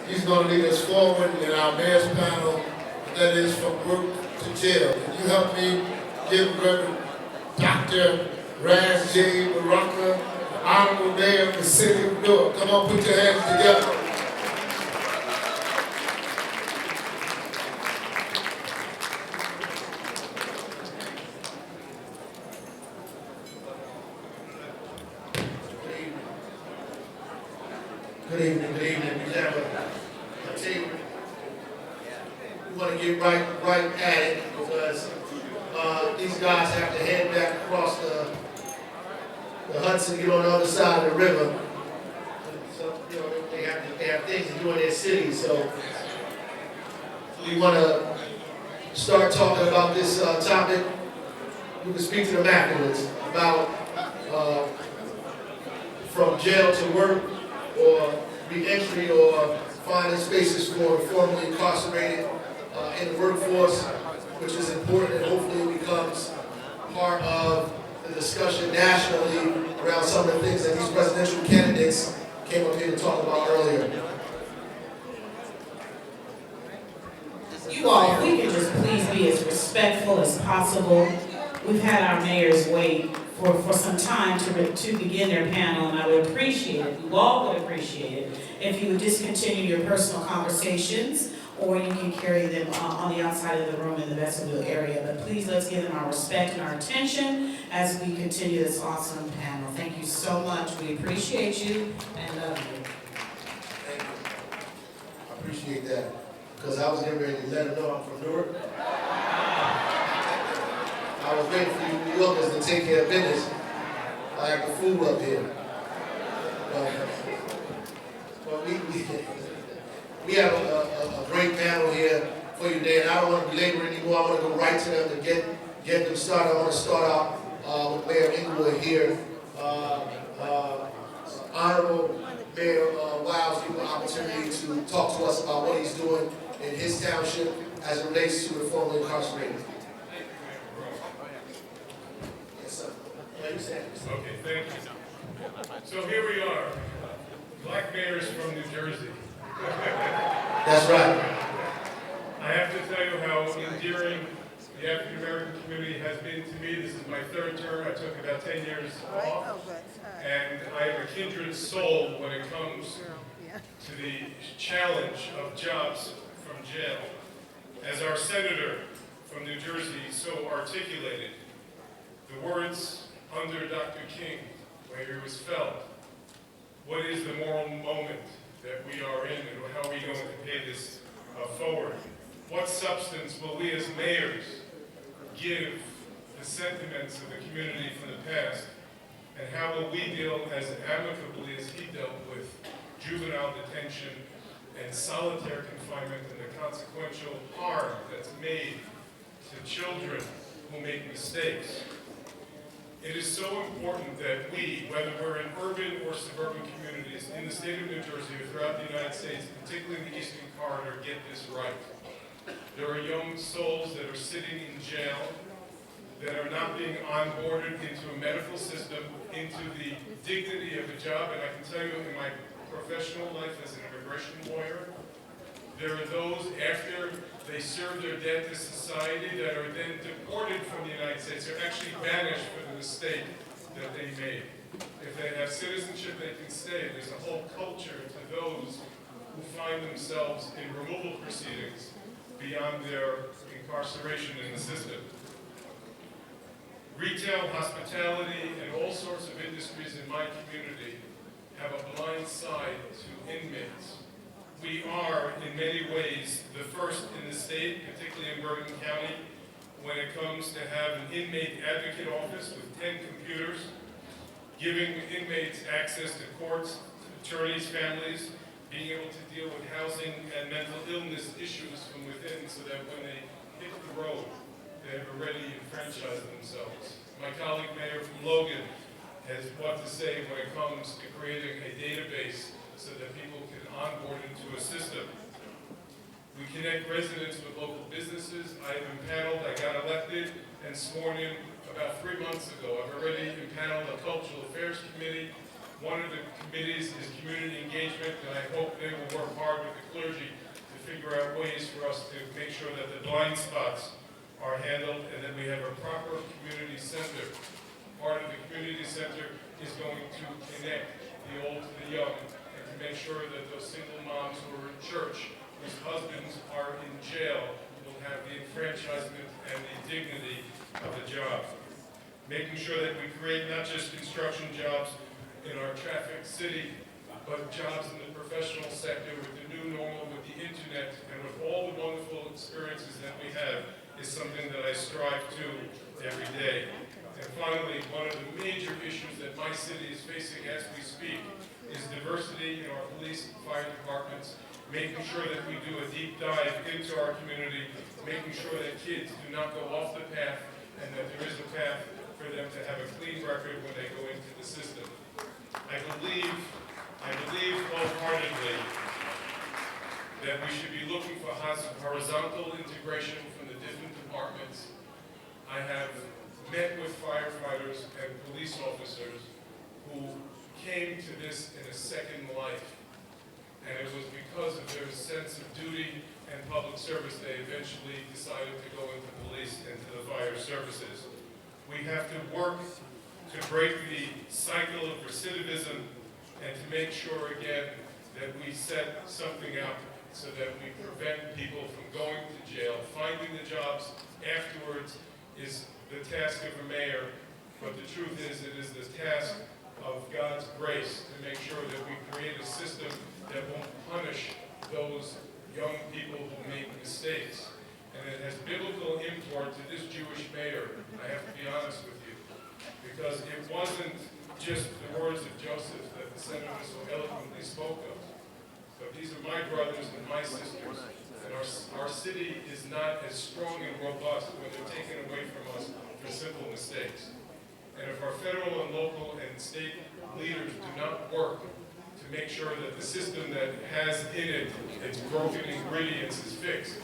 He's going to lead us forward in our mayor's panel, that is from work to jail. Can you help me give Reverend Dr. Raz J. Baraka, the Honorable Mayor of the City of Newark? Come on, put your hands together. Good evening, good evening. We have a team. We want to get right at it because these guys have to head back across the Hudson, get on the other side of the river. So, you know, they have things to do in their city. So we want to start talking about this topic. You can speak to the Mapp about from jail to work, or re-entry, or finding spaces for formerly incarcerated in the workforce, which is important and hopefully becomes part of the discussion nationally around some of the things that these presidential candidates came up here to talk about earlier. You all, if we can just please be as respectful as possible. We've had our mayors wait for some time to begin their panel, and I would appreciate it, you all would appreciate it, if you would discontinue your personal conversations, or you can carry them on the outside of the room in the vestibule area. But please, let's give them our respect and our attention as we continue this awesome panel. Thank you so much. We appreciate you and love you. Thank you. I appreciate that, because I was getting ready to let them know I'm from Newark. I was waiting for you New Yorkers to take care of business. I have the food up here. But we have a great panel here for you today, and I don't want to belabor anymore. I want to go right to them to get them started. I want to start out with Mayor Inglewood here. Honorable Mayor Vauss, give an opportunity to talk to us about what he's doing in his township as it relates to the formerly incarcerated. Okay, thank you. So here we are, black mayors from New Jersey. That's right. I have to tell you how endearing the African American community has been to me. This is my third term. I took about 10 years off. And I am a kindred soul when it comes to the challenge of jobs from jail. As our senator from New Jersey so articulated, the words under Dr. King, where he was felled, what is the moral moment that we are in, and how are we going to pay this forward? What substance will we as mayors give the sentiments of the community from the past, and how will we deal as amicably as he dealt with juvenile detention and solitary confinement and the consequential harm that's made to children who make mistakes? It is so important that we, whether we're in urban or suburban communities in the state of New Jersey or throughout the United States, particularly in the Eastern Corridor, get this right. There are young souls that are sitting in jail that are not being onboarded into a medical system, into the dignity of a job. And I can tell you in my professional life as an immigration lawyer, there are those after they serve their debt to society that are then deported from the United States. They're actually banished for the mistake that they made. If they have citizenship, they can stay. There's a whole culture to those who find themselves in removal proceedings beyond their incarceration in the system. Retail, hospitality, and all sorts of industries in my community have a blind side to inmates. We are, in many ways, the first in the state, particularly in Bergen County, when it comes to have an inmate advocate office with 10 computers, giving inmates access to courts, attorneys, families, being able to deal with housing and mental illness issues from within so that when they hit the road, they have already enfranchised themselves. My colleague mayor from Logan has what to say when it comes to creating a database so that people can onboard into a system. We connect residents with local businesses. I have impaneled, I got elected and sworn in about 3 months ago. I've already impaneled a cultural affairs committee. One of the committees is community engagement, and I hope they will work hard with the clergy figure out ways for us to make sure that the blind spots are handled and that we have a proper community center. Part of the community center is going to connect the old to the young and to make sure that those single moms who are in church, whose husbands are in jail, will have the enfranchisement and the dignity of the job. Making sure that we create not just construction jobs in our traffic city, but jobs in the professional sector with the new normal, with the internet, and with all the wonderful experiences that we have is something that I strive to every day. And finally, one of the major issues that my city is facing as we speak is diversity in our police and fire departments, making sure that we do a deep dive into our community, making sure that kids do not go off the path and that there is a path for them to have a clean record when they go into the system. I believe wholeheartedly that we should be looking for horizontal integration from the different departments. I have met with firefighters and police officers who came to this in a second life. And it was because of their sense of duty and public service they eventually decided to go into police and to the fire services. We have to work to break the cycle of recidivism and to make sure, again, that we set something up so that we prevent people from going to jail. Finding the jobs afterwards is the task of a mayor, but the truth is it is the task of God's grace to make sure that we create a system that won't punish those young people who make mistakes. And it has biblical import to this Jewish mayor, I have to be honest with you, because it wasn't just the words of Joseph that the senator so eloquently spoke of, but these are my brothers and my sisters, and our city is not as strong and robust when they're taken away from us for simple mistakes. And if our federal and local and state leaders do not work to make sure that the system that has in it its broken ingredients is fixed,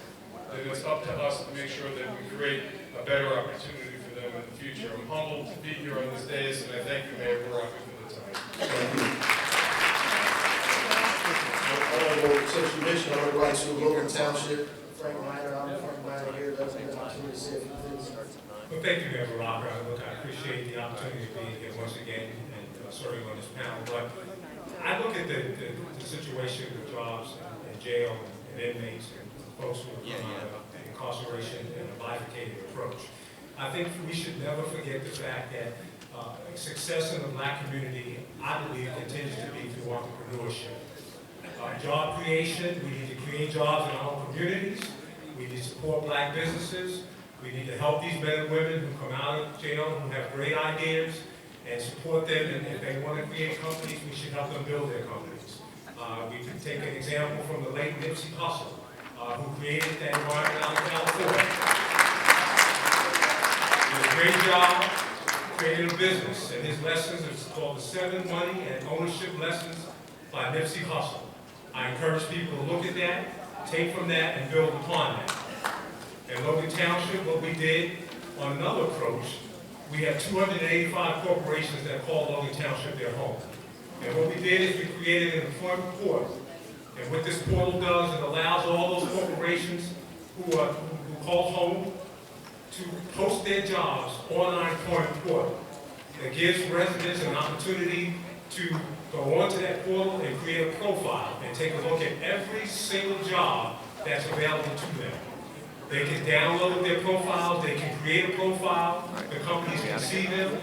then it's up to us to make sure that we create a better opportunity for them in the future. I'm humbled to be here on this dais, and I thank you, Mayor Baraka, for the time. Since you mentioned, I would like to Logan Township, Frank Minor, I'm Frank Minor here, that's an opportunity to say a few things. Well, thank you, Mayor Baraka. Look, I appreciate the opportunity to be here once again and serving on this panel. But I look at the situation with jobs and jail and inmates and folks who come out of incarceration in a bifurcated approach. I think we should never forget the fact that success in the black community, I believe, continues to be through entrepreneurship. Job creation, we need to create jobs in our own communities. We need to support black businesses. We need to help these men and women who come out of jail, who have great ideas, and support them. And if they want to create companies, we should help them build their companies. We can take an example from the late Nipsey Hussle, who created that environment out in California. Did a great job, created a business, and his lessons are called the 7 Money and Ownership Lessons by Nipsey Hussle. I encourage people to look at that, take from that, and build upon that. In Logan Township, what we did on another approach, we have 285 corporations that call Logan Township their home. And what we did is we created an employment portal. And what this portal does, it allows all those corporations who call home to post their jobs on our employment portal. It gives residents an opportunity to go onto that portal and create a profile and take a look at every single job that's available to them. They can download their profiles, they can create a profile, the companies can see them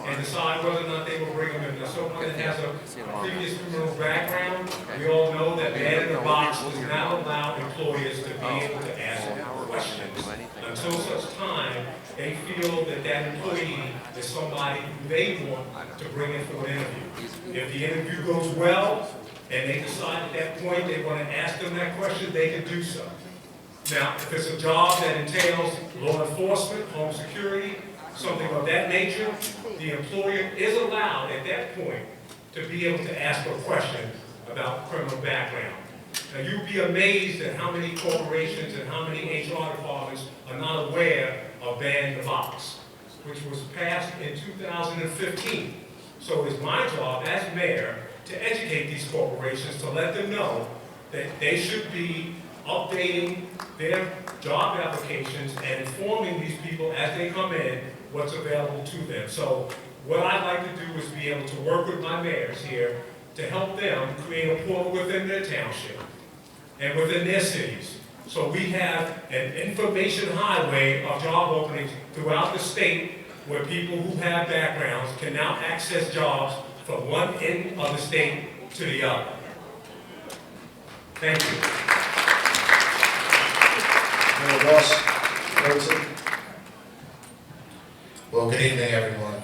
and decide whether or not they will bring them in. Now, someone that has a previous criminal background, we all know that man in the box does not allow employers to be able to ask questions until such time they feel that that employee is somebody who they want to bring in for an interview. If the interview goes well and they decide at that point they want to ask them that question, they can do so. Now, if it's a job that entails law enforcement, home security, something of that nature, the employer is allowed at that point to be able to ask a question about criminal background. Now, you'd be amazed at how many corporations and how many HR departments are not aware of Ban the Box, which was passed in 2015. So it's my job as mayor to educate these corporations to let them know that they should be updating their job applications and informing these people as they come in what's available to them. So what I'd like to do is be able to work with my mayors here to help them create a portal within their township and within their cities. So we have an information highway of job openings throughout the state where people who have backgrounds can now access jobs from one end of the state to the other. Thank you. Vauss. Well, good evening, everyone.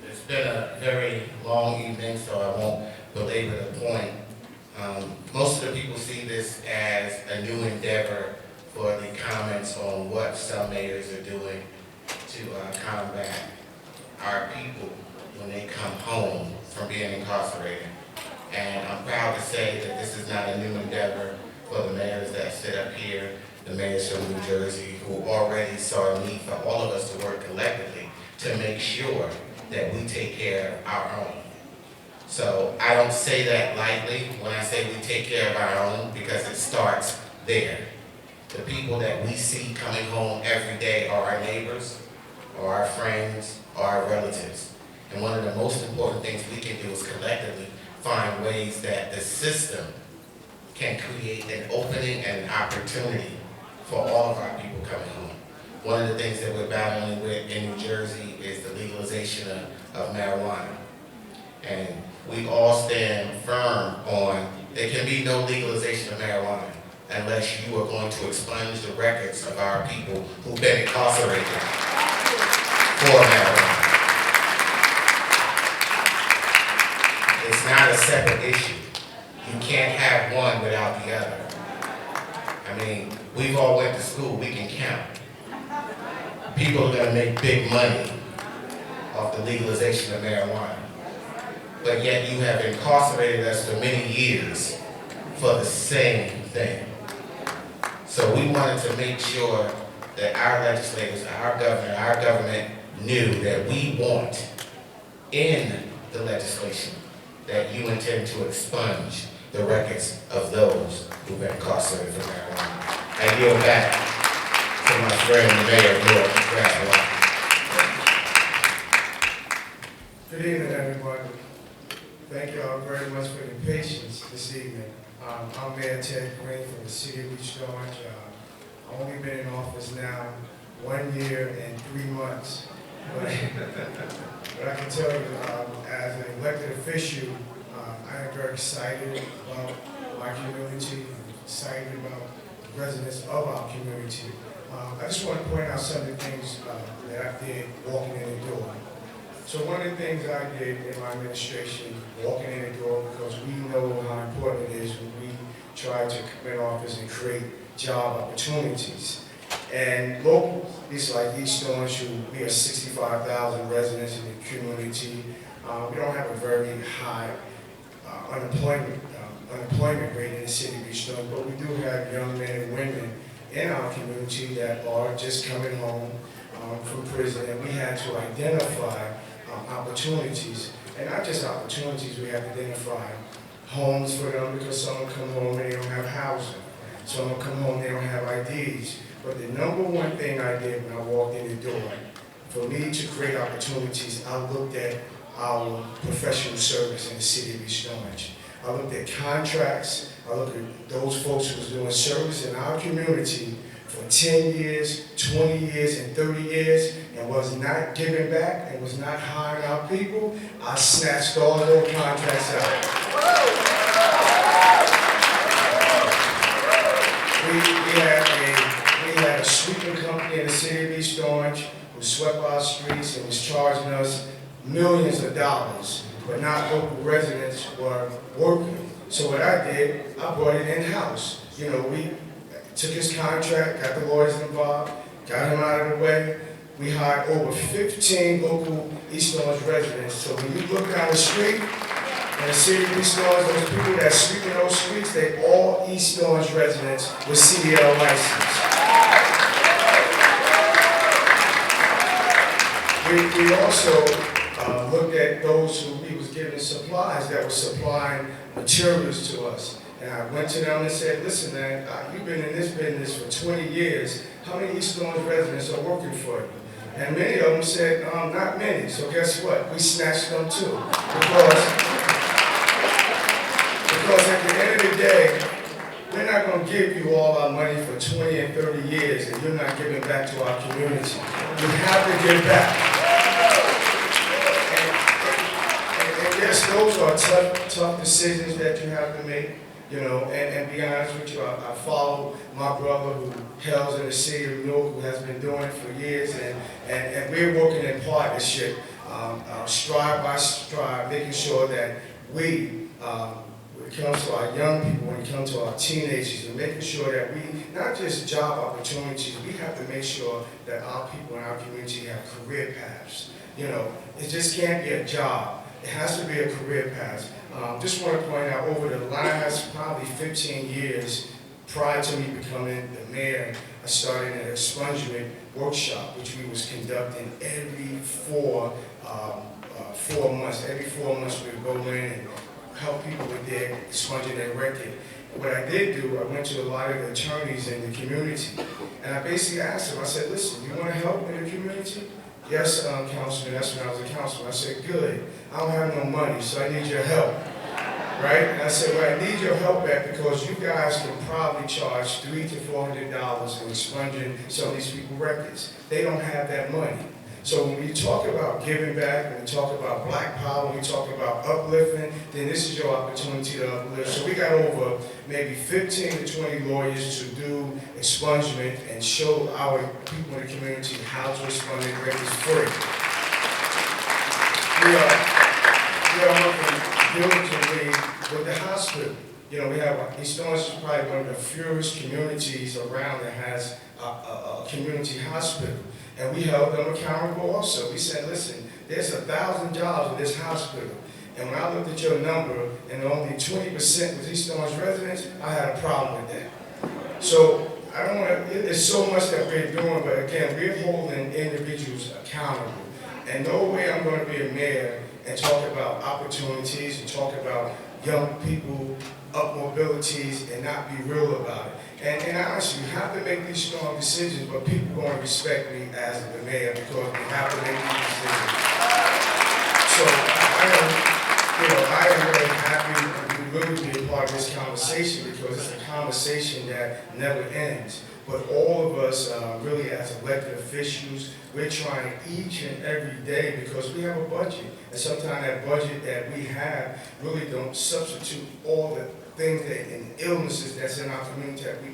It's been a very long evening, so I won't belabor the point. Most of the people see this as a new endeavor for the comments on what some mayors are doing to combat our people when they come home from being incarcerated. And I'm proud to say that this is not a new endeavor for the mayors that sit up here, the mayors from New Jersey, who already saw a need for all of us to work collectively to make sure that we take care of our own. So I don't say that lightly when I say we take care of our own, because it starts there. The people that we see coming home every day are our neighbors, or our friends, or our relatives. And one of the most important things we can do is collectively find ways that the system can create an opening and an opportunity for all of our people coming home. One of the things that we're battling with in New Jersey is the legalization of marijuana. And we all stand firm on there can be no legalization of marijuana unless you are going to expunge the records of our people who've been incarcerated for marijuana. It's not a separate issue. You can't have one without the other. I mean, we've all went to school, we can count. People are gonna make big money off the legalization of marijuana. But yet you have incarcerated us for many years for the same thing. So we wanted to make sure that our legislators, our governor, our government knew that we want in the legislation that you intend to expunge the records of those who've been incarcerated for marijuana. I yield back to my friend, the mayor of Newark. Good evening, everyone. Thank you all very much for your patience this evening. I'm Mayor Ted Green from the city of East Orange. I've only been in office now 1 year and 3 months. But I can tell you, as an elected official, I am very excited about my community, excited about the residents of our community. I just want to point out some of the things that I did walking in the door. So one of the things I did in my administration, walking in the door, because we know how important it is when we try to come in office and create job opportunities. And local, it's like East Orange, we have 65,000 residents in the community. We don't have a very high unemployment rate in the city of East Orange, but we do have young men and women in our community that are just coming home from prison, and we had to identify opportunities, and not just opportunities, we have to identify homes for them, because some come home and they don't have housing. Some come home, they don't have IDs. But the number one thing I did when I walked in the door, for me to create opportunities, I looked at our professional service in the city of East Orange. I looked at contracts, I looked at those folks who was doing service in our community for 10 years, 20 years, and 30 years, and was not giving back and was not hiring our people. I snatched all of those contracts out. We had a sweeping company in the city of East Orange who swept our streets and was charging us millions of dollars, but not local residents were working. So what I did, I brought it in-house. You know, we took his contract, got the lawyers involved, got him out of the way. We hired over 15 local East Orange residents. So when you look down the street in the city of East Orange, those people that sweep in those streets, they all East Orange residents with CDL license. We also looked at those who we was giving supplies that were supplying materials to us. And I went to them and said, listen, man, you've been in this business for 20 years. How many East Orange residents are working for you? And many of them said, not many. So guess what? We snatched them too. Because at the end of the day, we're not going to give you all our money for 20 and 30 years and you're not giving back to our community. You have to give back. And yes, those are tough decisions that you have to make. You know, and be honest with you, I follow my brother who hails in the city of Newark, who has been doing it for years, and we're working in partnership, stride by stride, making sure that we, when it comes to our young people, when it comes to our teenagers, and making sure that we, not just job opportunities, we have to make sure that our people in our community have career paths. You know, it just can't be a job. It has to be a career path. Just want to point out, over the last probably 15 years, prior to me becoming the mayor, I started an expungement workshop, which we was conducting every 4 months. Every 4 months we would go in and help people with their expunging their record. And what I did do, I went to a lot of the attorneys in the community, and I basically asked them, I said, listen, you want to help in the community? Yes, Councilman, that's when I was a councilman. I said, good, I don't have no money, so I need your help, right? And I said, well, I need your help at because you guys can probably charge $300 to $400 in expunging some of these people's records. They don't have that money. So when we talk about giving back, when we talk about black power, when we talk about uplifting, then this is your opportunity to uplift. So we got over maybe 15 to 20 lawyers to do expungement and show our people in the community how to expunge their records free. We are working diligently with the hospital. You know, we have, East Orange is probably one of the fewest communities around that has a community hospital. And we held them accountable also. We said, listen, there's 1,000 jobs in this hospital. And when I looked at your number and only 20% was East Orange residents, I had a problem with that. So I don't want to, there's so much that we're doing, but again, we're holding individuals accountable. And no way I'm going to be a mayor and talk about opportunities and talk about young people, up mobilities, and not be real about it. And honestly, you have to make these strong decisions, but people are going to respect me as the mayor because we have to make these decisions. So I am very happy to really be a part of this conversation because it's a conversation that never ends. But all of us, really as elected officials, we're trying each and every day because we have a budget. And sometimes that budget that we have really don't substitute all the things and illnesses that's in our community that we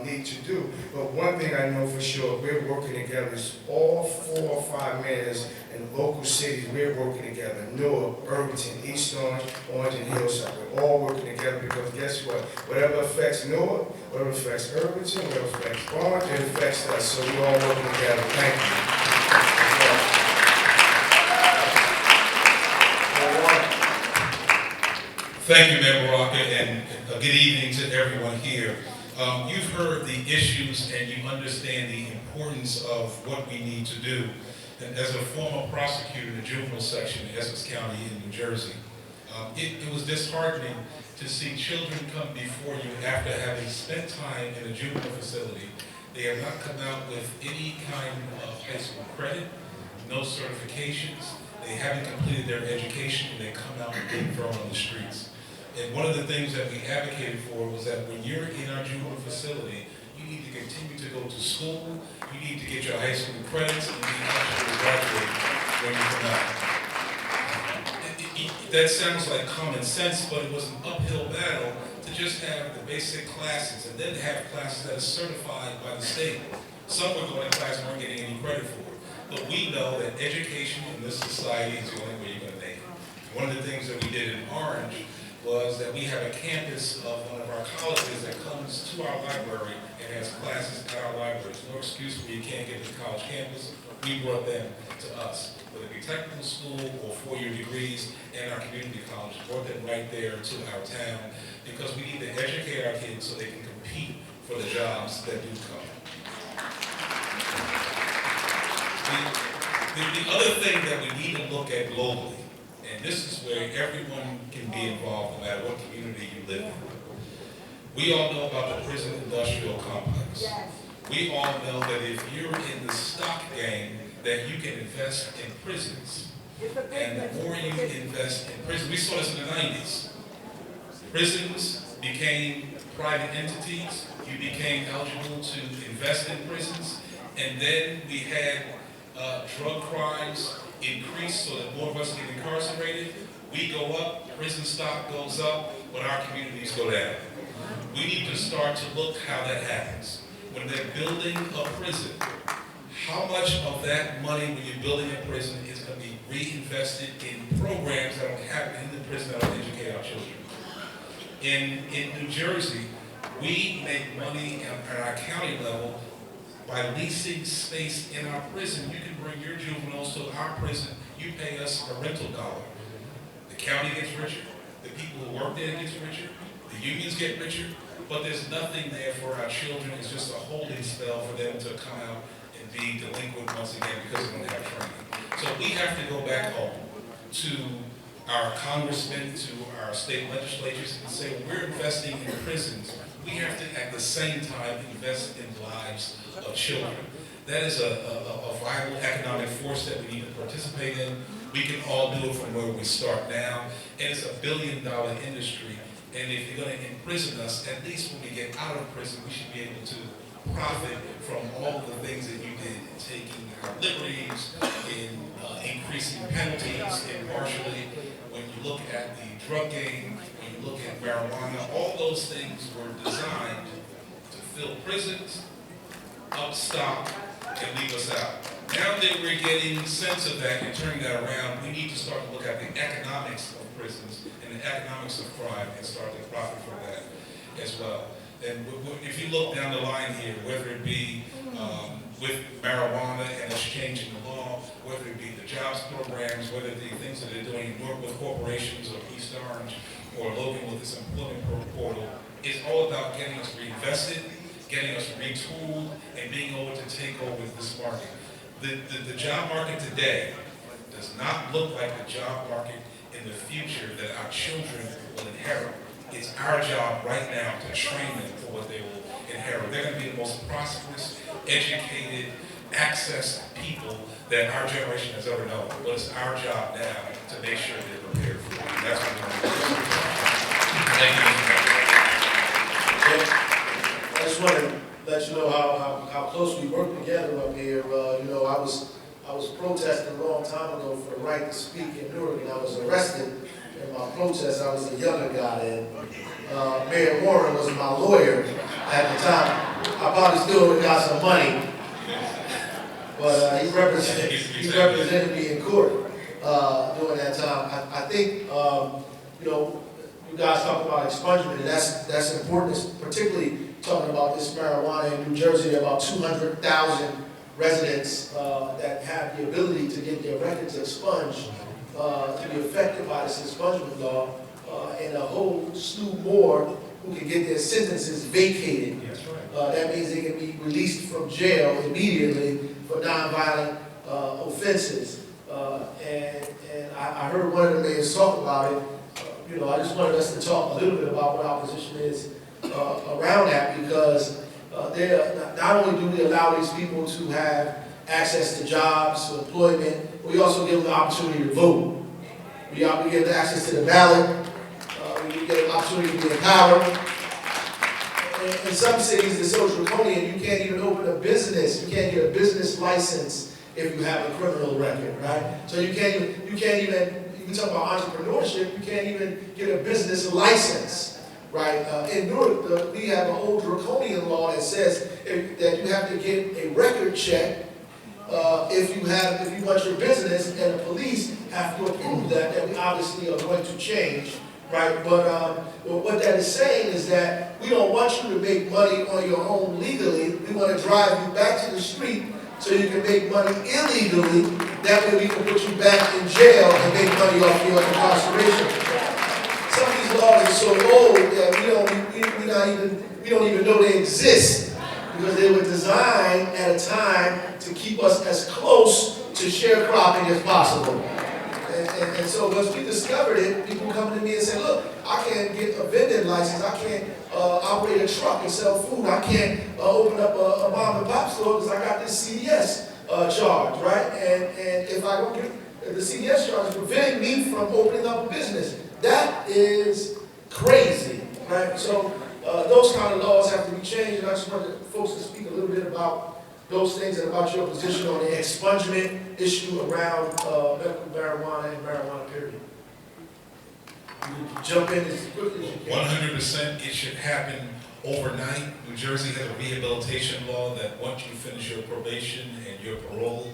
need to do. But one thing I know for sure, we're working together. It's all 4 or 5 mayors in local cities. We're working together. Newark, Irvington, East Orange, Orange and Hillside. We're all working together because guess what? Whatever affects Newark, whatever affects Irvington, whatever affects Orange, it affects us. So we're all working together. Thank you. Thank you, Mayor Baraka, and good evening to everyone here. You've heard the issues and you understand the importance of what we need to do. And as a former prosecutor in the juvenile section in Essex County in New Jersey, it was disheartening to see children come before you after having spent time in a juvenile facility. They have not come out with any kind of high school credit, no certifications. They haven't completed their education, and they come out and being thrown on the streets. And one of the things that we advocated for was that when you're in our juvenile facility, you need to continue to go to school, you need to get your high school credits, and you need to actually graduate when you come out. That sounds like common sense, but it was an uphill battle to just have the basic classes and then have classes that are certified by the state. Some were going to class and weren't getting any credit for it. But we know that education in this society is the only way you're going to make it. One of the things that we did in Orange was that we have a campus of one of our colleges that comes to our library and has classes at our libraries. No excuse where you can't get to the college campus. We brought them to us. Whether it be technical school or 4-year degrees and our community college, brought them right there to our town because we need to educate our kids so they can compete for the jobs that do come. The other thing that we need to look at globally, and this is where everyone can be involved no matter what community you live in, We all know about the prison industrial complex. We all know that if you're in the stock game, that you can invest in prisons. And the more you invest in prisons, we saw this in the 90s. Prisons became private entities. You became eligible to invest in prisons. And then we had drug crimes increase so that more of us get incarcerated. We go up, prison stock goes up, but our communities go down. We need to start to look how that happens. When they're building a prison, how much of that money when you're building a prison is going to be reinvested in programs that will happen in the prison that will educate our children? In New Jersey, we make money at our county level by leasing space in our prison. You can bring your juveniles to our prison. You pay us a rental dollar. The county gets richer. The people who work there gets richer. The unions get richer. But there's nothing there for our children. It's just a holding spell for them to come out and be delinquent once again because they don't have training. So we have to go back home to our congressmen, to our state legislatures, and say we're investing in prisons. We have to, at the same time, invest in the lives of children. That is a vital economic force that we need to participate in. We can all do it from where we start now. And it's $1 billion industry. And if you're going to imprison us, at least when we get out of prison, we should be able to profit from all the things that you did in taking our liberties, in increasing penalties, and partially when you look at the drug game, when you look at marijuana, all those things were designed to fill prisons, up stock, and leave us out. Now that we're getting sense of that and turning that around, we need to start to look at the economics of prisons and the economics of crime and start to profit from that as well. And if you look down the line here, whether it be with marijuana and us changing the law, whether it be the jobs programs, whether it be things that they're doing in Newark with corporations or East Orange or Logan with this employment portal, it's all about getting us reinvested, getting us retooled, and being able to take over this market. The job market today does not look like the job market in the future that our children will inherit. It's our job right now to train them for what they will inherit. They're going to be the most prosperous, educated, access people that our generation has ever known. But it's our job now to make sure they're prepared for it. And that's what we're going to do. Thank you, Mr. President. I just want to let you know how close we work together up here. I was protesting a long time ago for the right to speak in Newark, and I was arrested in my protest. I was a younger guy, and Mayor Warren was my lawyer at the time. I probably still would have got some money, but he represented me in court during that time. I think you guys talk about expungement, and that's important, particularly talking about this marijuana in New Jersey. There are about 200,000 residents that have the ability to get their records expunged, to be affected by this expungement law, and a whole slew more who can get their sentences vacated. That's right. That means they can be released from jail immediately for nonviolent offenses. And I heard one of the mayors talk about it. I just wanted us to talk a little bit about what our position is around that, because not only do we allow these people to have access to jobs, to employment, but we also give them the opportunity to vote. We give them access to the ballot. We get an opportunity to be empowered. In some cities, it's so draconian, you can't even open a business. You can't get a business license if you have a criminal record, right? So you can't even talk about entrepreneurship, you can't even get a business license, right? In Newark, we have an old draconian law that says that you have to get a record check if you want your business, and the police have to approve that we obviously are going to change, right? But what that is saying is that we don't want you to make money on your own legally. We want to drive you back to the street so you can make money illegally. That way we can put you back in jail and make money off your incarceration. Some of these laws are so old that we don't even know they exist, because they were designed at a time to keep us as close to sharecropping as possible. And so once we discovered it, people come to me and say, look, I can't get a vending license, I can't operate a truck and sell food, I can't open up a mom and pop store because I got this CDS charge, right? And if I don't get the CDS charge, is preventing me from opening up a business. That is crazy, right? So those kind of laws have to be changed, and I just wanted folks to speak a little bit about those things and about your position on the expungement issue around medical marijuana and marijuana period. You jump in as quickly as you can. 100%, it should happen overnight. New Jersey has a rehabilitation law that once you finish your probation and your parole,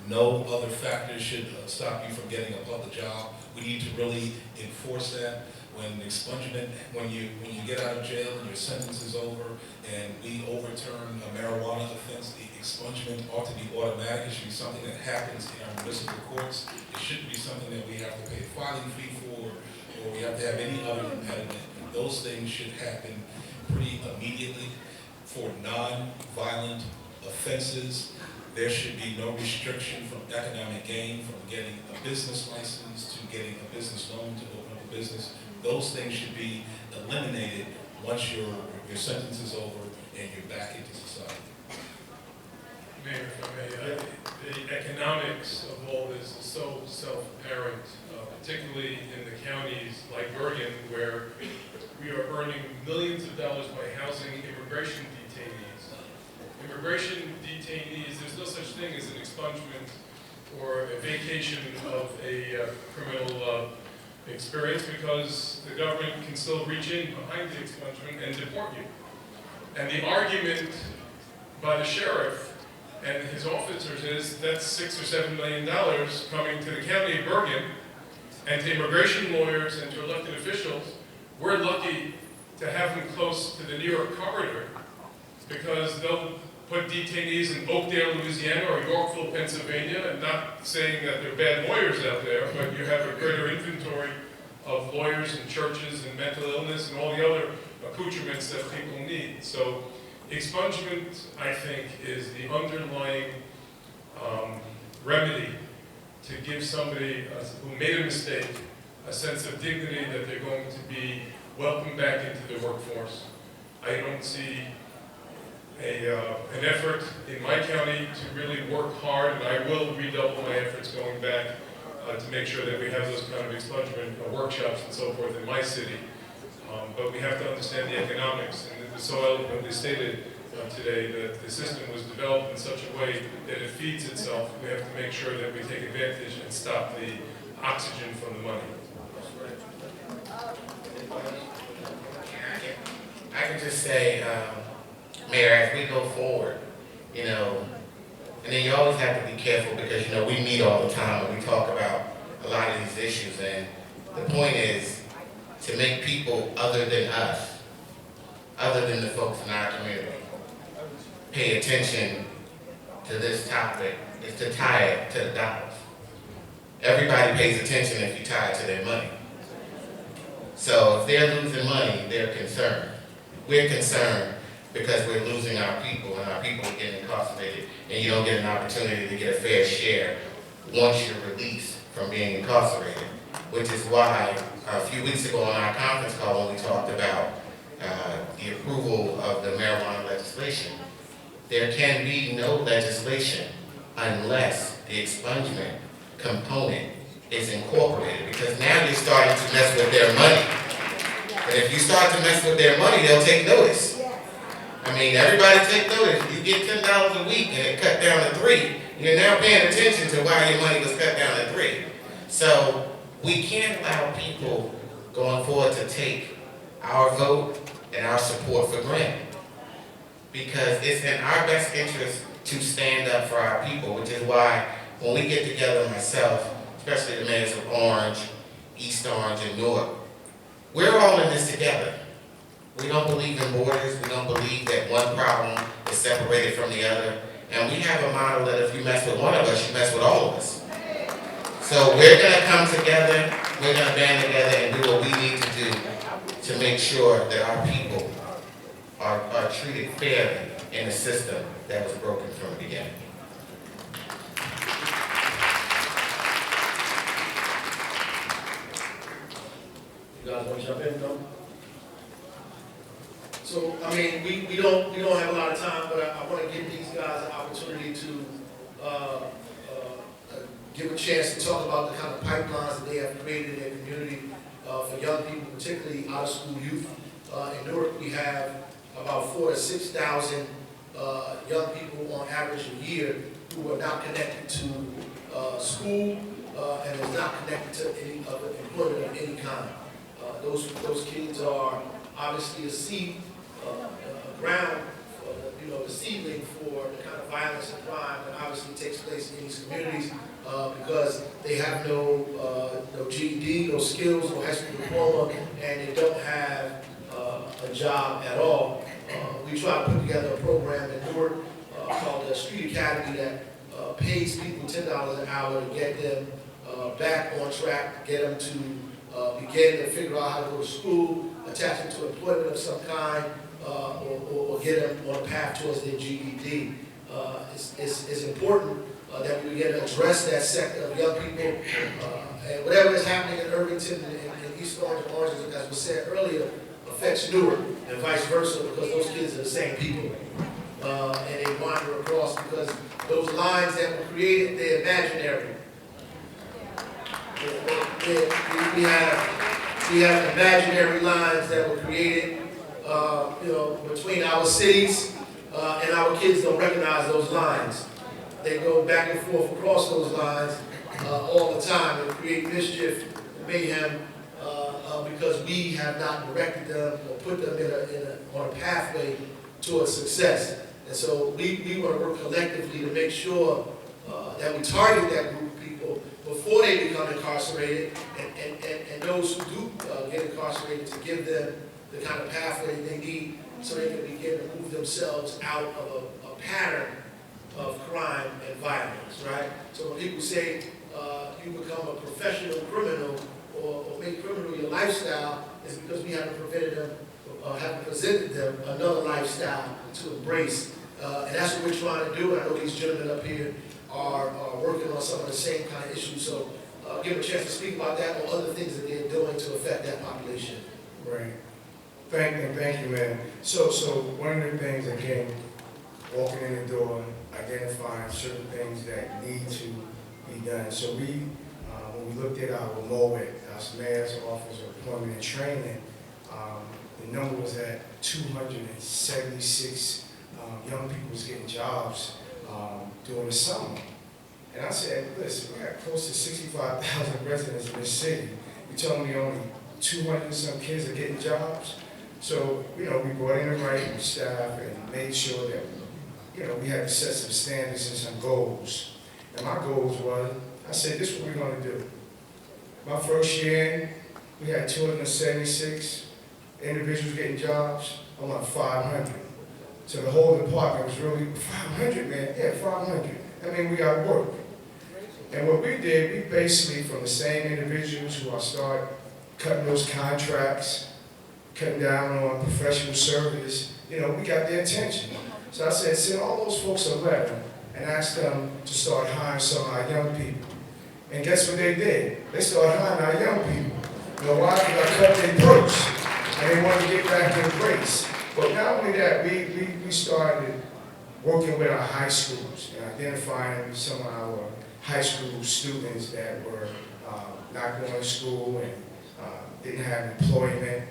no other factors should stop you from getting a public job. We need to really enforce that. When expungement, when you get out of jail and your sentence is over, and we overturn a marijuana offense, the expungement ought to be automatic. It should be something that happens in our municipal courts. It shouldn't be something that we have to pay a filing fee for, or we have to have any other impediment. Those things should happen pretty immediately. For non-violent offenses, there should be no restriction from economic gain, from getting a business license to getting a business loan to open up a business. Those things should be eliminated once your sentence is over and you're back into society. Mayor, if I may, the economics of all this is so self-apparent, particularly in the counties like Bergen, where we are earning millions of dollars by housing immigration detainees. Immigration detainees, there's no such thing as an expungement or a vacation of a criminal experience, because the government can still reach in behind the expungement and deport you. And the argument by the sheriff and his officers is that's $6 or $7 million coming to the county of Bergen, and to immigration lawyers and to elected officials. We're lucky to have them close to the New York corridor, because they'll put detainees in Oakdale, Louisiana, or Yorkville, Pennsylvania. I'm not saying that they're bad lawyers out there, but you have a greater inventory of lawyers and churches and mental illness and all the other accoutrements that people need. So expungement, I think, is the underlying remedy to give somebody who made a mistake a sense of dignity, that they're going to be welcomed back into the workforce. I don't see an effort in my county to really work hard, and I will redouble my efforts going back to make sure that we have those kind of expungement workshops and so forth in my city. But we have to understand the economics, and it was so eloquently stated today that the system was developed in such a way that it feeds itself. We have to make sure that we take advantage and stop the oxygen from the money. I can just say, Mayor, as we go forward, and then you always have to be careful, because, we meet all the time and we talk about a lot of these issues, and the point is to make people other than us, other than the folks in our community, pay attention to this topic, is to tie it to the dollars. Everybody pays attention if you tie it to their money. So if they're losing money, they're concerned. We're concerned because we're losing our people, and our people are getting incarcerated, and you don't get an opportunity to get a fair share once you're released from being incarcerated, which is why a few weeks ago on our conference call, when we talked about the approval of the marijuana legislation, there can be no legislation unless the expungement component is incorporated, because now you're starting to mess with their money. And if you start to mess with their money, they'll take notice. I mean, everybody take notice. You get $10 a week and it cut down to $3. You're now paying attention to why your money was cut down to $3. So we can't allow people going forward to take our vote and our support for granted, because it's in our best interest to stand up for our people, which is why when we get together, myself, especially the mayors of Orange, East Orange, and Newark, we're all in this together. We don't believe in borders. We don't believe that one problem is separated from the other. And we have a model that if you mess with one of us, you mess with all of us. So we're going to come together, we're going to band together and do what we need to do to make sure that our people are treated fairly in a system that was broken from the beginning. guys want to jump in, no? So, I mean, we don't have a lot of time, but I want to give these guys an opportunity to give a chance to talk about the kind of pipelines that they have created in their community for young people, particularly out-of-school youth. In Newark, we have about 4,000 to 6,000 young people on average a year who are not connected to school and is not connected to any other employment of any kind. Those kids are obviously a seed, a ground, the seedling for the kind of violence and crime that obviously takes place in these communities because they have no GED, no skills, no high school diploma, and they don't have a job at all. We try to put together a program in Newark called the Street Academy that pays people $10 an hour to get them back on track, get them to begin to figure out how to go to school, attach them to employment of some kind, or get them on a path towards their GED. It's important that we begin to address that sector of young people. And whatever is happening in Irvington and East Orange and Orange, as was said earlier, affects Newark and vice versa because those kids are the same people. And they wander across because those lines that were created, they're imaginary. We have imaginary lines that were created, between our cities, and our kids don't recognize those lines. They go back and forth across those lines all the time and create mischief, mayhem, because we have not directed them or put them on a pathway towards success. And so we want to work collectively to make sure that we target that group of people before they become incarcerated, and those who do get incarcerated, to give them the kind of pathway they need so they can begin to move themselves out of a pattern of crime and violence, right? So when people say you become a professional criminal or make criminal your lifestyle, it's because we haven't presented them another lifestyle to embrace. And that's what we're trying to do. And I know these gentlemen up here are working on some of the same kind of issues. So give them a chance to speak about that or other things that they're doing to affect that population. Right. Thank you, man. So one of the things, again, walking in the door, identifying certain things that need to be done. So when we looked at our MOET, our Mayor's Office of Employment and Training, the number was at 276 young people was getting jobs during the summer. And I said, listen, we got close to 65,000 residents in this city. You're telling me only 200 and some kids are getting jobs? So, we brought in the right staff and made sure that, we had to set some standards and some goals. And my goals was, I said, this is what we're going to do. My first year, we had 276 individuals getting jobs. I want 500. So the whole department was really, 500, man, yeah, 500. I mean, we got work. And what we did, we basically, from the same individuals who I started cutting those contracts, cutting down on professional service, we got their attention. So I said, send all those folks a letter and ask them to start hiring some of our young people. And guess what they did? They started hiring our young people. Why? Because I cut their purse and they wanted to get back to the race. But not only that, we started working with our high schools and identifying some of our high school students that were not going to school and didn't have employment.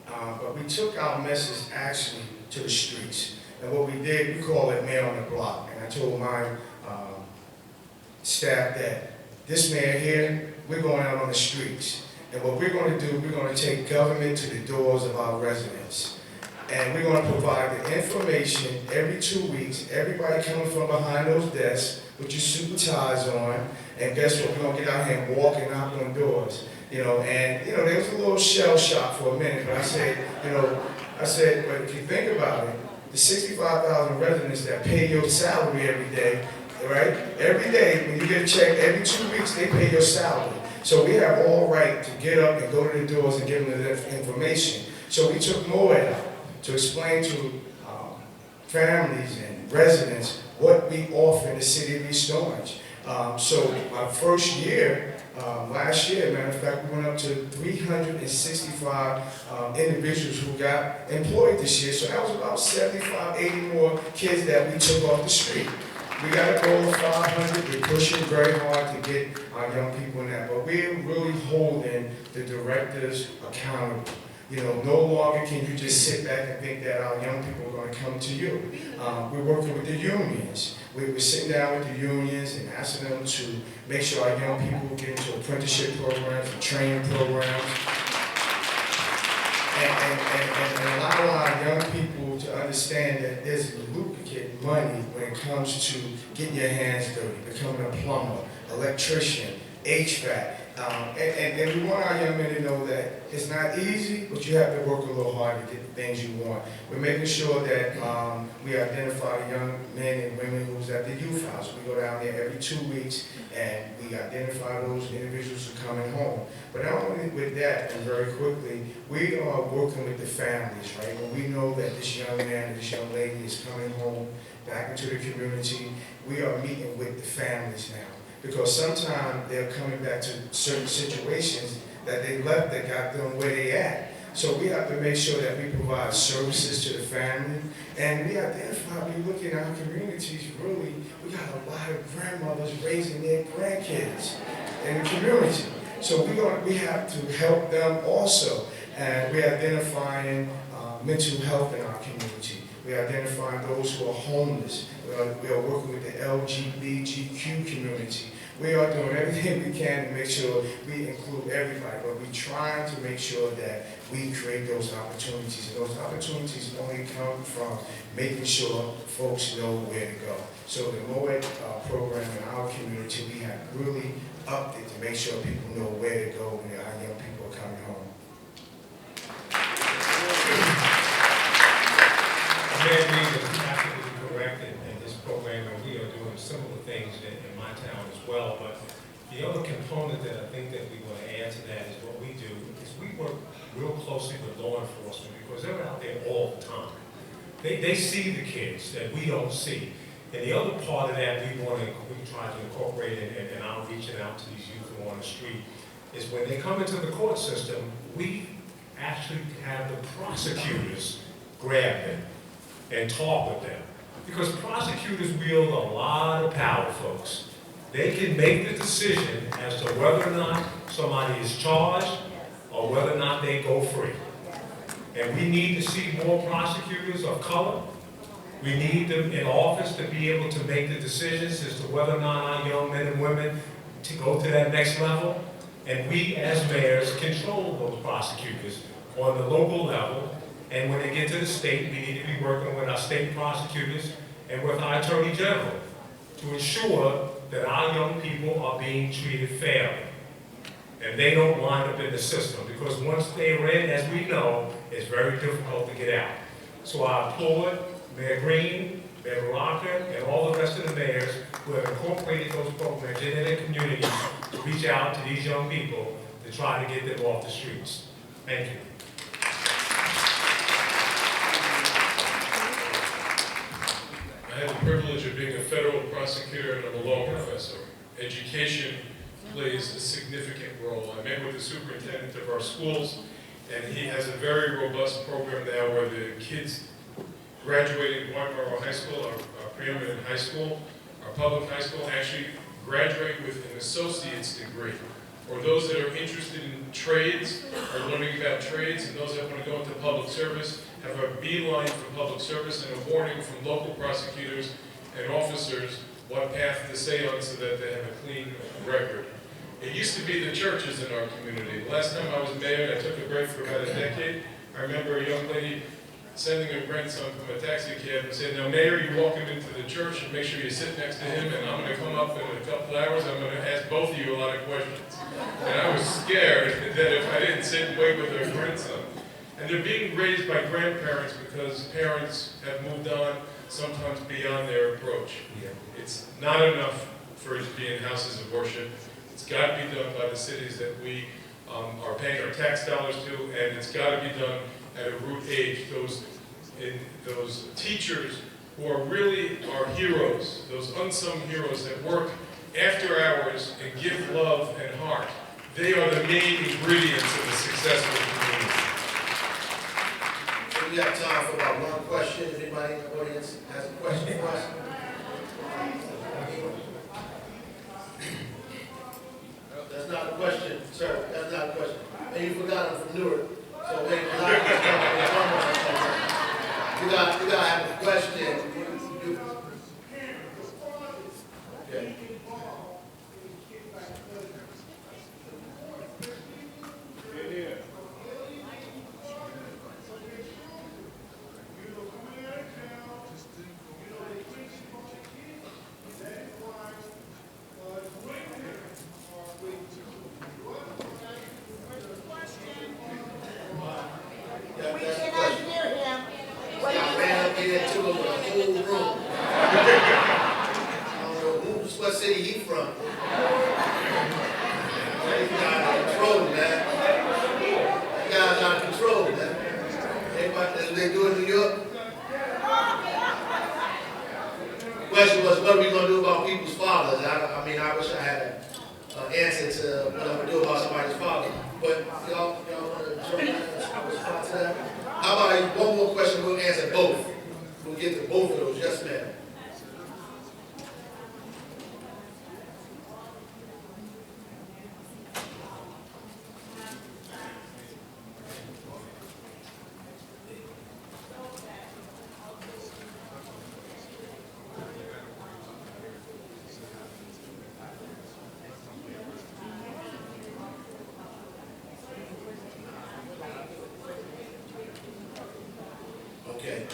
But we took our message actually to the streets. And what we did, we call it Man on the Block. And I told my staff that this man here, we're going out on the streets. And what we're going to do, we're going to take government to the doors of our residents. And we're going to provide the information every 2 weeks, everybody coming from behind those desks with your suit and ties on. And guess what? We're going to get out here and walk and knock on doors. There was a little shell shock for a minute, but I said, but if you think about it, the 65,000 residents that pay your salary every day, right? Every day, when you get a check, every 2 weeks, they pay your salary. So we have all right to get up and go to the doors and give them the information. So we took MOET out to explain to families and residents what we offer in the city of East Orange. So my first year, last year, matter of fact, we went up to 365 individuals who got employed this year. So that was about 75, 80 more kids that we took off the street. We got a goal of 500. We're pushing very hard to get our young people in that. But we're really holding the directors accountable. You know, no longer can you just sit back and think that our young people are going to come to you. We're working with the unions. We're sitting down with the unions and asking them to make sure our young people get into apprenticeship programs and training programs. And allow our young people to understand that there's lubricant money when it comes to getting your hands dirty, becoming a plumber, electrician, HVAC. And we want our young men to know that it's not easy, but you have to work a little hard to get the things you want. We're making sure that we identify the young men and women who's at the youth house. We go down there every 2 weeks and we identify those individuals who are coming home. But not only with that, and very quickly, we are working with the families, right? When we know that this young man or this young lady is coming home back into the community, we are meeting with the families now. Because sometimes they're coming back to certain situations that they left that got them where they at. So we have to make sure that we provide services to the family. And we identify, we look at our communities, really, we got a lot of grandmothers raising their grandkids in the community. So we have to help them also. And we're identifying mental health in our community. We're identifying those who are homeless. We are working with the LGBTQ community. We are doing everything we can to make sure we include everybody, but we're trying to make sure that we create those opportunities. And those opportunities only come from making sure folks know where to go. So the MOED program in our community, we have really upped it to make sure people know where to go when our young people are coming home. I agree that we have to be correct in this program, and we are doing similar things in my town as well. But the other component that I think that we want to add to that is what we do is we work real closely with law enforcement because they're out there all the time. They see the kids that we don't see. And the other part of that we try to incorporate and I'm reaching out to these youth who are on the street is when they come into the court system, we actually have the prosecutors grab them and talk with them. Because prosecutors wield a lot of power, folks. They can make the decision as to whether or not somebody is charged or whether or not they go free. And we need to see more prosecutors of color. We need them in office to be able to make the decisions as to whether or not our young men and women to go to that next level. And we as mayors control those prosecutors on the local level. And when they get to the state, we need to be working with our state prosecutors and with our attorney general to ensure that our young people are being treated fairly. And they don't wind up in the system because once they're in, as we know, it's very difficult to get out. So I applaud Mayor Green, Mayor Baraka, and all the rest of the mayors who have incorporated those programs in their communities to reach out to these young people to try to get them off the streets. Thank you. I had the privilege of being a federal prosecutor and I'm a law professor. Education plays a significant role. I met with the superintendent of our schools, and he has a very robust program now where the kids graduating Guatemala High School, our preeminent high school, our public high school, actually graduate with an associate's degree. Or those that are interested in trades, are learning about trades, and those that want to go into public service, have a beeline for public service and a warning from local prosecutors and officers what path to stay on so that they have a clean record. It used to be the churches in our community. Last time I was mayor and I took a break for about a decade, I remember a young lady sending her grandson from a taxi cab and said, now Mayor, you walk him into the church and make sure you sit next to him, and I'm going to come up in a couple hours, I'm going to ask both of you a lot of questions. And I was scared that if I didn't sit and wait with her grandson. And they're being raised by grandparents because parents have moved on, sometimes beyond their approach. It's not enough for it to be in houses of worship. It's got to be done by the cities that we are paying our tax dollars to, and it's got to be done at a root age. Those teachers who are really our heroes, those unsung heroes that work after hours, and give love and heart. They are the main ingredients of a successful community. We have time for about one question. If anybody in the audience has a question for us. That's not a question, sir. That's not a question. And you forgot I'm from Newark. So wait, you gotta have a question. Okay. What city he from? He's out of control, man. That guy's out of control, man. Everybody, they do in New York? The question was, what are we going to do about people's fathers? I mean, I wish I had an answer to what I'm going to do about somebody's father. But y'all want to jump in and respond to that? How about one more question, we'll answer both. We'll get to both of those, yes ma'am. Okay.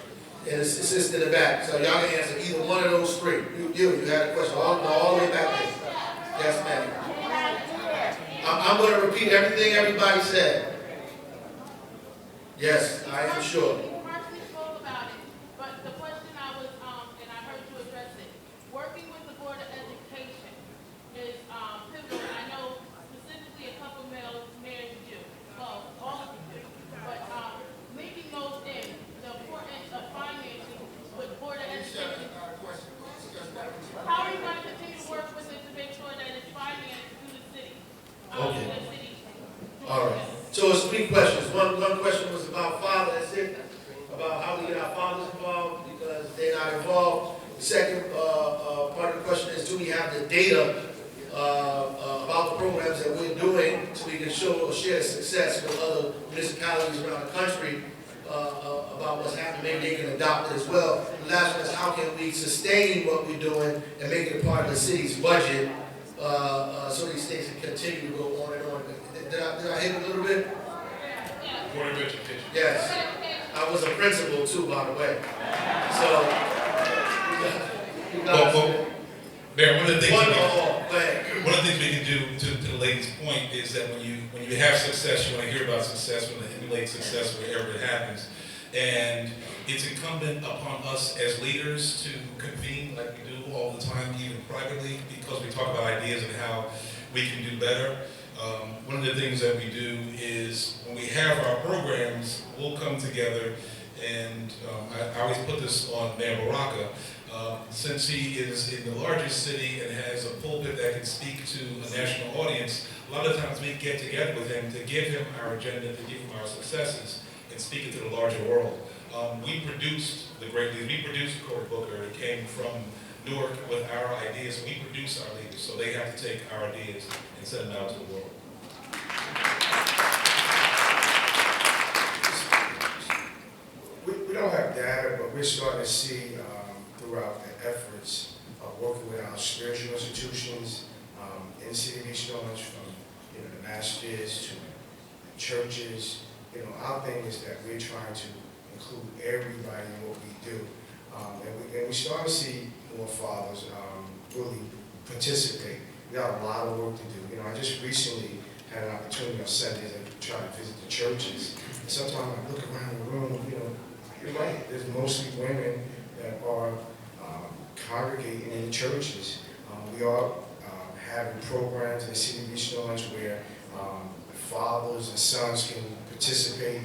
And it's assistant in the back. So y'all can answer either one of those three. You had a question. All the way back there. Yes, ma'am. I'm going to repeat everything everybody said. Yes, I am sure. You partially spoke about it, but the question I was, and I heard you address it, working with the Board of Education is pivotal. I know specifically a couple mayors do, well, all of you do, but linking those in, the importance of financing with Board of Education. How are you going to continue to work with it to make sure that it's financed through the city? Okay. The city. All right. So it's three questions. One question was about father, that's it. About how we get our fathers involved because they're not involved. The second part of the question is, do we have the data about the programs that we're doing so we can show or share success with other municipalities around the country about what's happening? Maybe they can adopt it as well. The last one is, how can we sustain what we're doing and make it a part of the city's budget so these things can continue to go on and on. Did I hit it a little bit? Board of Education. Yes. I was a principal too, by the way. So, you guys. Mayor, one of the things we can do to the lady's point is that when you have success, you want to hear about success, you want to emulate success wherever it happens. And it's incumbent upon us as leaders to convene like we do all the time, even privately, because we talk about ideas and how we can do better. One of the things that we do is when we have our programs, we'll come together and I always put this on Mayor Baraka. Since he is in the largest city and has a pulpit that can speak to a national audience, a lot of times we get together with him to give him our agenda, to give him our successes, and speak it to the larger world. We produced the great leaders. We produced Cory Booker. It came from Newark with our ideas. We produce our leaders, so they have to take our ideas and send them out to the world. We don't have data, but we're starting to see throughout the efforts of working with our spiritual institutions in the city of East Orange, from the mosques to the churches. Our thing is that we're trying to include everybody in what we do, and we start to see more fathers really participate. We got a lot of work to do. I just recently had an opportunity on Sundays to try to visit the churches. And sometimes I look around the room, you're right, there's mostly women that are congregating in the churches. We are having programs in the city of East Orange where fathers and sons can participate.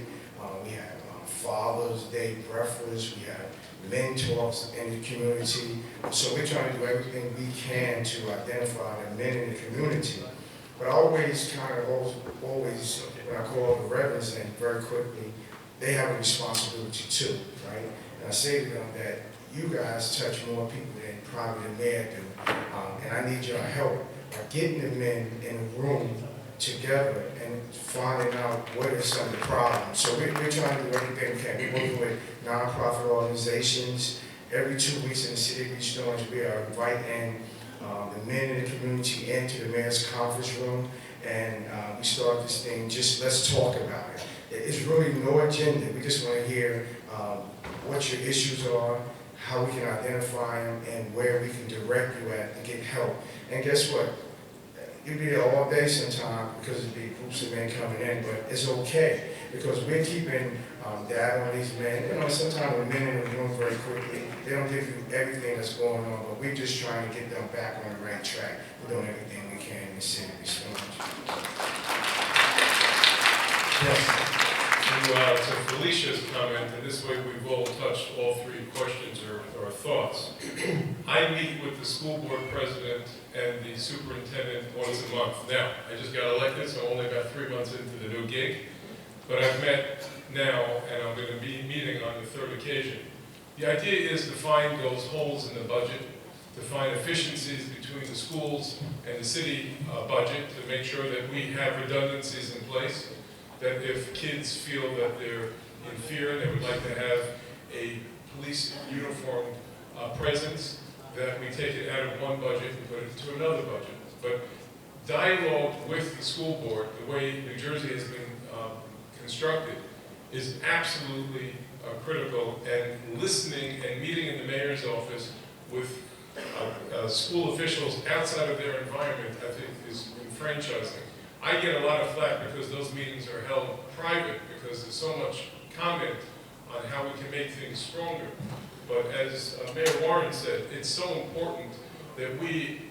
We have Father's Day breakfast, we have men talks in the community. So we're trying to do everything we can to identify the men in the community. But I always kind of always, when I call the reverends in very quickly, they have a responsibility too, right? And I say to them that you guys touch more people than probably the mayor do. And I need your help by getting the men in the room together and finding out what is some of the problems. So we're trying to do everything we can. We're working with nonprofit organizations. Every 2 weeks in the city of East Orange, we are inviting the men in the community into the mayor's conference room, and we start this thing, just let's talk about it. It's really no agenda. We just want to hear what your issues are, how we can identify them, and where we can direct you at to get help. And guess what? You'll be there all day sometime because it'll be groups of men coming in, but it's okay because we're keeping data on these men. You know, sometimes with men in the room very quickly, they don't give you everything that's going on, but we're just trying to get them back on the right track. We're doing everything we can in the city of East Orange. Yes. To Felicia's comment, and this way we've all touched all three questions or thoughts. I meet with the school board president and the superintendent once a month. Now, I just got elected, so I'm only about 3 months into the new gig, but I've met now, and I'm going to be meeting on the third occasion. The idea is to find those holes in the budget, to find efficiencies between the schools and the city budget, to make sure that we have redundancies in place, that if kids feel that they're in fear, they would like to have a police uniform presence, that we take it out of one budget and put it into another budget. But dialogue with the school board, the way New Jersey has been constructed, is absolutely critical, and listening and meeting in the mayor's office with school officials outside of their environment, I think, is enfranchising. I get a lot of flack because those meetings are held private because there's so much comment on how we can make things stronger. But as Mayor Warren said, it's so important that we,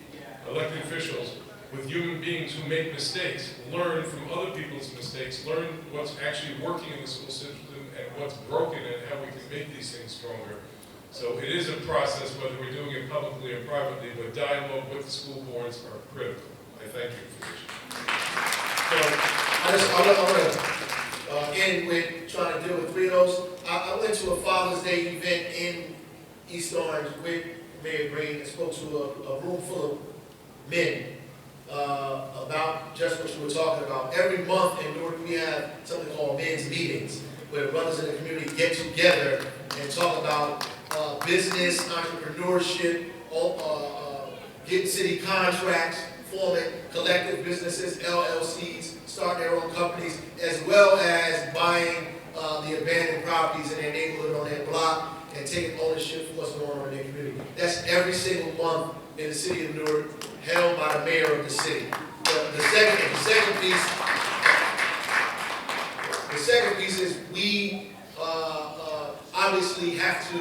elected officials, with human beings who make mistakes, learn from other people's mistakes, learn what's actually working in the school system and what's broken and how we can make these things stronger. So it is a process, whether we're doing it publicly or privately, but dialogue with the school boards are critical. I thank you for this. So I want to end with trying to deal with three of those. I went to a Father's Day event in East Orange with Mayor Green and spoke to a room full of men about just what you were talking about. Every month in Newark we have something called men's meetings, where brothers in the community get together and talk about business, entrepreneurship, getting city contracts, forming collective businesses, LLCs, starting their own companies, as well as buying the abandoned properties in their neighborhood on their block and taking ownership for what's going on in their community. That's every single month in the city of Newark, held by the mayor of the city. The second piece is we obviously have to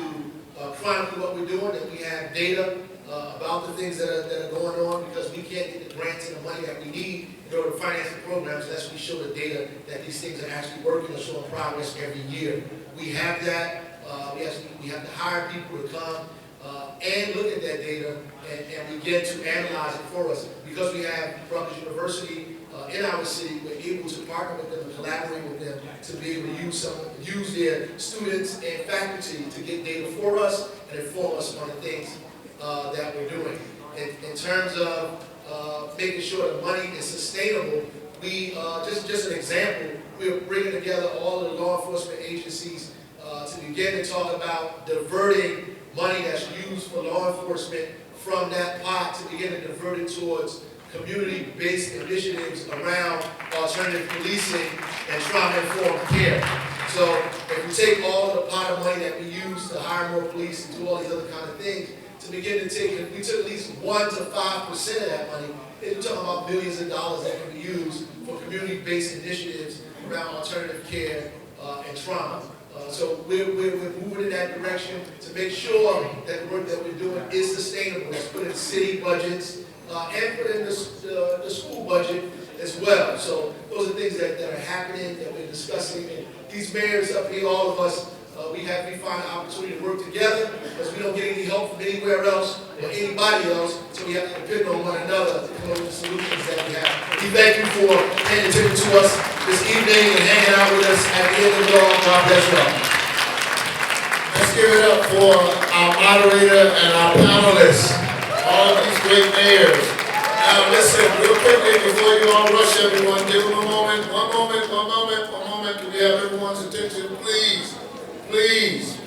chronicle what we're doing, and we have data about the things that are going on, because we can't get the grants and the money that we need in order to finance the programs unless we show the data that these things are actually working or showing progress every year. We have that. We have to hire people to come and look at that data and begin to analyze it for us. Because we have Rutgers University in our city, we're able to partner with them and collaborate with them to be able to use their students and faculty to get data for us and inform us on the things that we're doing. In terms of making sure the money is sustainable, we just an example, we're bringing together all of the law enforcement agencies to begin to talk about diverting money that's used for law enforcement from that pot to begin to divert it towards community-based initiatives around alternative policing and trauma-informed care. So if we take all of the pot of money that we use to hire more police and do all these other kind of things, to begin to take, if we took at least 1 to 5% of that money, we're talking about millions of dollars that can be used for community-based initiatives around alternative care and trauma. So we're moving in that direction to make sure that the work that we're doing is sustainable. It's put in city budgets and put in the school budget as well. So those are things that are happening, that we're discussing. And these mayors up here, all of us, we find an opportunity to work together because we don't get any help from anywhere else or anybody else. So we have to depend on one another to come up with the solutions that we have. We thank you for paying attention to us this evening and hanging out with us at the end of the all. God bless you all. Let's give it up for our moderator and our panelists, all of these great mayors. Now listen, real quickly before you all rush everyone, give them a moment, one moment. Can we have everyone's attention, please? Please.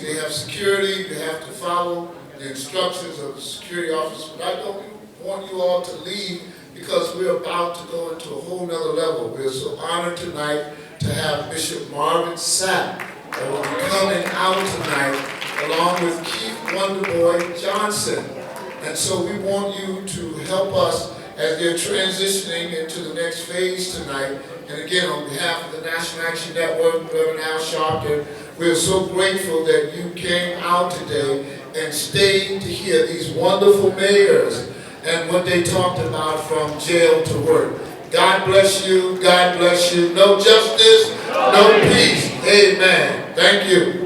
They have security, they have to follow the instructions of the security officer. But I don't want you all to leave because we're about to go into a whole nother level. We're so honored tonight to have Bishop Marvin Sapp that will be coming out tonight along with Keith Wonderboy Johnson. And so we want you to help us as they're transitioning into the next phase tonight. And again, on behalf of the National Action Network, Reverend Al Sharpton, we are so grateful that you came out today and stayed to hear these wonderful mayors and what they talked about from jail to work. God bless you. God bless you. No justice, no peace. Amen. Thank you.